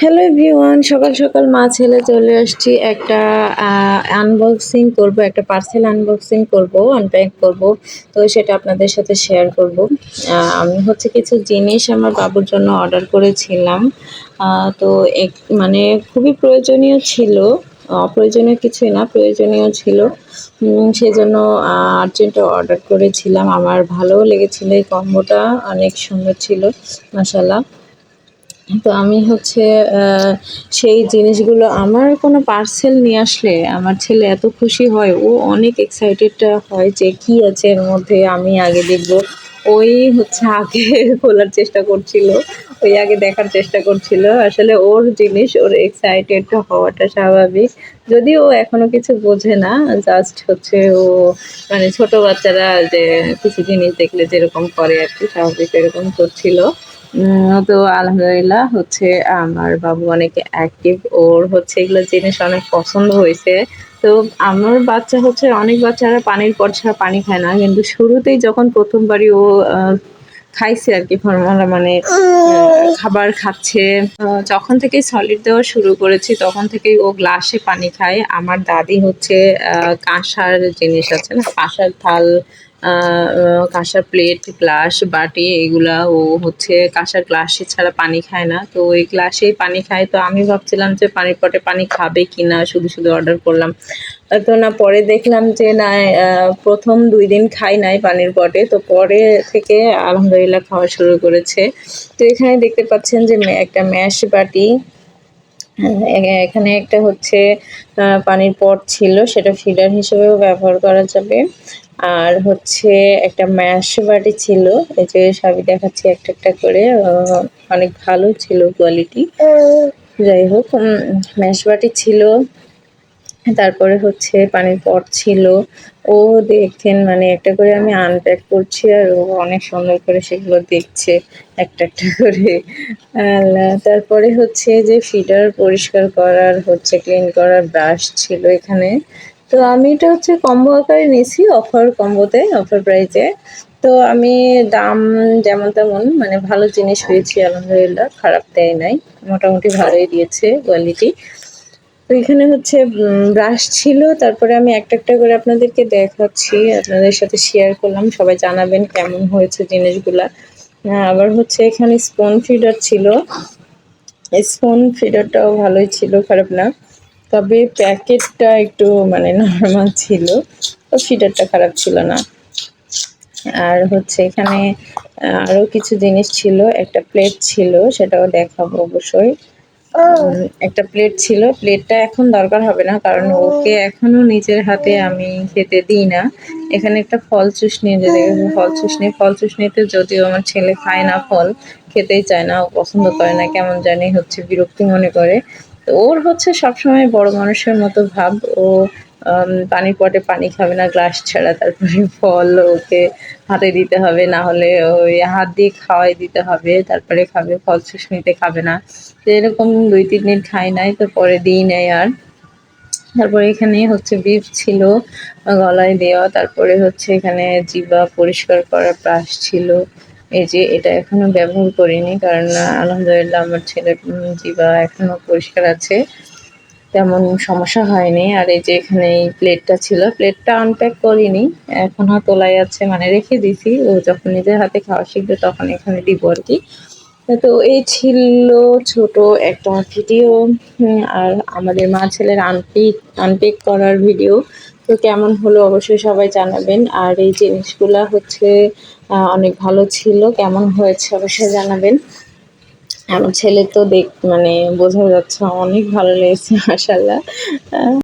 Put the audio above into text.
Hello everyone, সকাল সকাল মা ছেলে চলে আসছি। একটা আনবক্সিং করব, একটা পার্সেল আনবক্সিং করব, আনপ্যাক করব। তো সেটা আপনাদের সাথে শেয়ার করব। আমি হচ্ছে কিছু জিনিস আমার বাবুর জন্য অর্ডার করেছিলাম। তো মানে খুবই প্রয়োজনীয় ছিল, অপ্রয়োজনীয় কিছুই না, প্রয়োজনীয় ছিল। সেজন্য আর্জেন্ট অর্ডার করেছিলাম। আমার ভালোও লেগেছিল, এই কম্বোটা অনেক সুন্দর ছিল মাশাআল্লাহ। তো আমি হচ্ছে সেই জিনিসগুলো, আমার কোনো পার্সেল নিয়ে আসলে আমার ছেলে এত খুশি হয়, ও অনেক এক্সাইটেড হয় যে কী আছে এর মধ্যে, আমি আগে দেখব। ওই হচ্ছে আগে খোলার চেষ্টা করছিল, ওই আগে দেখার চেষ্টা করছিল। আসলে ওর জিনিস, ওর এক্সাইটেড হওয়াটা স্বাভাবিক। যদিও ও এখনো কিছু বোঝে না, জাস্ট হচ্ছে ও মানে ছোট বাচ্চারা যে কিছু জিনিস দেখলে যেরকম করে আর কি, স্বাভাবিক এরকম করছিল। তো আলহামদুলিল্লাহ হচ্ছে আমার বাবু অনেক অ্যাক্টিভ, ওর হচ্ছে এগুলো জিনিস অনেক পছন্দ হয়েছে। তো আমার বাচ্চা হচ্ছে, অনেক বাচ্চারা পানির পর ছাড়া পানি খায় না, কিন্তু শুরুতেই যখন প্রথমবারই ও খাইছে আর কি ফর্মুলা, মানে খাবার খাচ্ছে, যখন থেকে সলিড দেওয়া শুরু করেছি তখন থেকেই ও গ্লাসে পানি খায়। আমার দাদি হচ্ছে কাঁসার জিনিস আছে না, কাঁসার থাল, কাঁসার প্লেট, গ্লাস, বাটি, এগুলা ও হচ্ছে কাঁসার গ্লাসে ছাড়া পানি খায় না। তো ওই গ্লাসেই পানি খায়। তো আমি ভাবছিলাম যে পানির পটে পানি খাবে কিনা, শুধু শুধু অর্ডার করলাম। তো না, পরে দেখলাম যে না, প্রথম 2 দিন খাই নাই পানির পটে, তো পরে থেকে আলহামদুলিল্লাহ খাওয়া শুরু করেছে। তো এখানে দেখতে পাচ্ছেন যে একটা ম্যাশ বাটি, এখানে একটা হচ্ছে পানির পট ছিল, সেটা ফিডার হিসেবেও ব্যবহার করা যাবে। আর হচ্ছে একটা ম্যাশ বাটি ছিল, এই যে সবই দেখাচ্ছি একটা একটা করে, অনেক ভালো ছিল কোয়ালিটি। যাই হোক, ম্যাশ বাটি ছিল, তারপরে হচ্ছে পানির পট ছিল। ও দেখছেন মানে একটা করে আমি আনপ্যাক করছি, আর ও অনেক সুন্দর করে সেগুলো দেখছে একটা একটা করে। তারপরে হচ্ছে যে ফিডার পরিষ্কার করার হচ্ছে ক্লিন করার ব্রাশ ছিল এখানে। তো আমি এটা হচ্ছে কম্বো আকারে নিয়েছি, অফার কম্বোতে, অফার প্রাইজে। তো আমি দাম যেমন তেমন, মানে ভালো জিনিস পেয়েছি আলহামদুলিল্লাহ, খারাপ দেয় নাই, মোটামুটি ভালোই দিয়েছে কোয়ালিটি। তো এখানে হচ্ছে ব্রাশ ছিল, তারপরে আমি একটা একটা করে আপনাদেরকে দেখাচ্ছি, আপনাদের সাথে শেয়ার করলাম, সবাই জানাবেন কেমন হয়েছে জিনিসগুলা। আবার হচ্ছে এখানে স্পুন ফিডার ছিল, স্পুন ফিডারটাও ভালোই ছিল, খারাপ না। তবে প্যাকেটটা একটু মানে নর্মাল ছিল, তো ফিডারটা খারাপ ছিল না। আর হচ্ছে এখানে আরও কিছু জিনিস ছিল, একটা প্লেট ছিল, সেটাও দেখাবো অবশ্যই। একটা প্লেট ছিল, প্লেটটা এখন দরকার হবে না, কারণ ওকে এখনো নিজের হাতে আমি খেতে দিই না। এখানে একটা ফল চুষনি, যে ফল চুষনিতে যদিও আমার ছেলে খায় না, ফল খেতেই চায় না, ও পছন্দ করে না, কেমন জানি হচ্ছে বিরক্তি মনে করে। তো ওর হচ্ছে সবসময় বড় মানুষের মতো ভাব, ও পানির পটে পানি খাবে না গ্লাস ছাড়া, তারপরে ফল ওকে হাতে দিতে হবে, না হলে ওই হাত দিয়ে খাওয়াই দিতে হবে, তারপরে খাবে, ফল চুষনিতে খাবে না। তো এরকম 2-3 দিন খাই নাই, তো পরে দিই নাই আর। তারপরে এখানে হচ্ছে বিফ ছিল গলায় দেওয়া, তারপরে হচ্ছে এখানে জিভা পরিষ্কার করার ব্রাশ ছিল। এই যে এটা এখনো ব্যবহার করিনি, কারণ আলহামদুলিল্লাহ আমার ছেলের জিভা এখনো পরিষ্কার আছে, তেমন সমস্যা হয়নি। আর এই যে এখানে এই প্লেটটা ছিল, প্লেটটা আনপ্যাক করিনি, এখনো তোলাই আছে, মানে রেখে দিছি, ও যখন নিজের হাতে খাওয়া শিখবে তখন এখানে দিব আর কি। তো এই ছিল ছোট একটা ভিডিও, আর আমাদের মা ছেলের আনপিক করার ভিডিও। তো কেমন হলো অবশ্যই সবাই জানাবেন। আর এই জিনিসগুলা হচ্ছে অনেক ভালো ছিল, কেমন হয়েছে অবশ্যই জানাবেন। আমার ছেলে তো মানে বোঝা যাচ্ছে অনেক ভালো লেগেছে মাশাআল্লাহ।